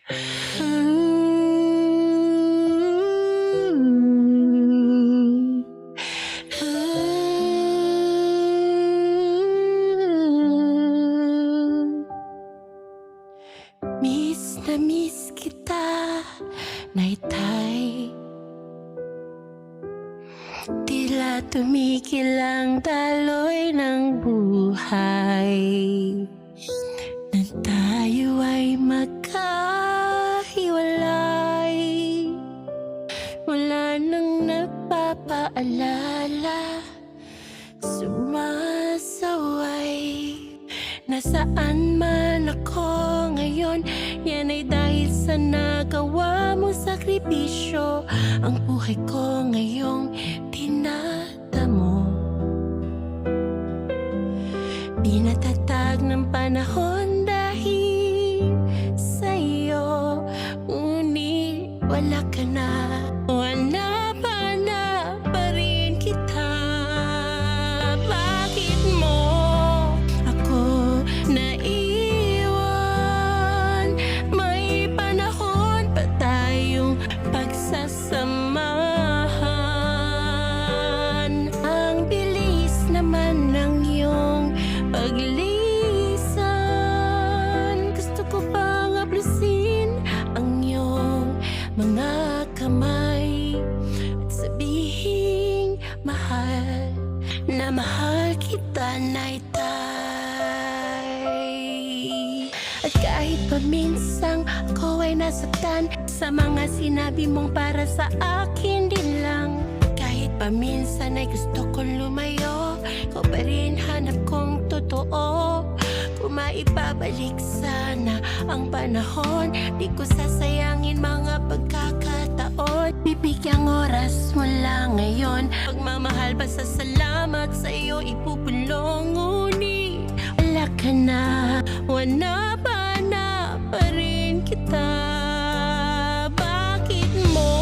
Miss na miss kita, Naytay. Tila tumigil ang daloy ng buhay nang tayo ay magkahiwalay. Wala nang nagpapaalala, sumasaway. Nasaan man ako ngayon, yan ay dahil sa nagawa mong sakripisyo. Ang buhay ko ngayong tinatamo, pinatatag ng panahon dahil sa'yo. Ngunit wala ka na, hanap-hanap pa rin kita. Bakit mo ako naiwan? May panahon pa tayong pagsasamahan. Ang bilis naman ng iyong paglisan. Gusto ko pang haplusin ang iyong mga kamay at sabihing mahal na mahal kita, Naytay. At kahit pa minsang ako ay nasaktan sa mga sinabi mong para sa akin din lang, kahit pa minsan ay gusto kong lumayo, ikaw pa rin hanap kong totoo. Kung maibabalik sana ang panahon, di ko sasayangin mga pagkakataon. Bibigyang oras mo lang ngayon, pagmamahal pa sa salamat sa iyo ipupulong. Ngunit wala ka na, hanap-hanap pa rin kita. Bakit mo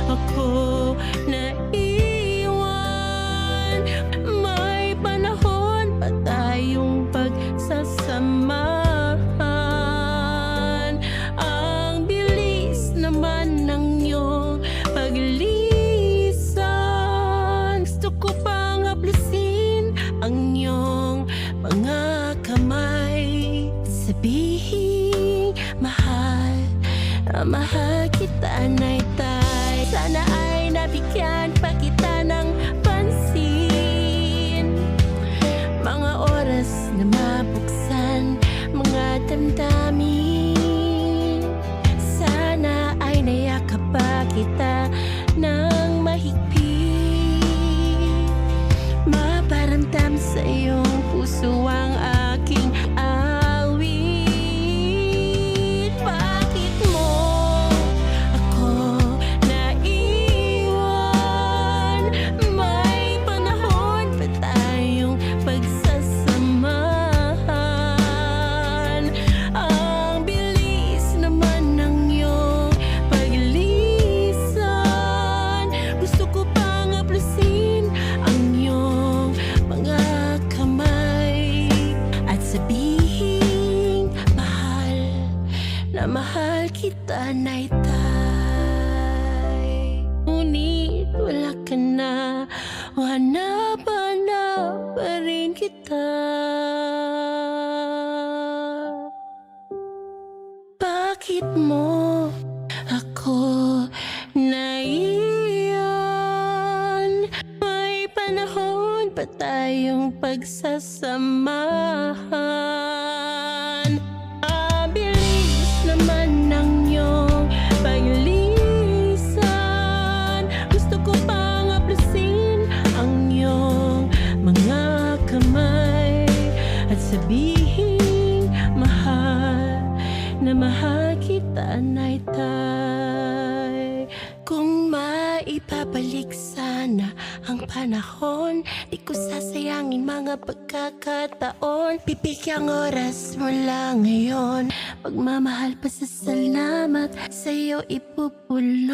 ako naiwan? May panahon pa tayong pagsasamahan. Ang bilis naman ng iyong paglisan. Gusto ko pang haplusin ang iyong mga kamay, sabihin mahal na mahal kita, Naytay. Sana ay nabigyan pa kita ng pansin, mga oras na mabuksan mga damdamin. Sana ay nayakap pa kita ng mahigpit, maparamdam sa iyong puso ang aking awit. Bakit mo ako naiwan? May panahon pa tayong pagsasamahan. Ang bilis naman ng iyong paglisan. Gusto ko pang haplusin ang iyong mga kamay at sabihin mahal na mahal kita, Naytay. Ngunit wala ka na, hanap-hanap pa rin kita. Bakit mo ako naiyan? May panahon pa tayong pagsasamahan. Ang bilis naman ng iyong paglisan. Gusto ko pang haplusin ang iyong mga kamay at sabihin mahal na mahal kita, Naytay. Kung maipabalik sana ang panahon, di ko sasayangin mga pagkakataon. Bibigyang oras mo lang ngayon, pagmamahal pa sa salamat sa iyo ipupulong.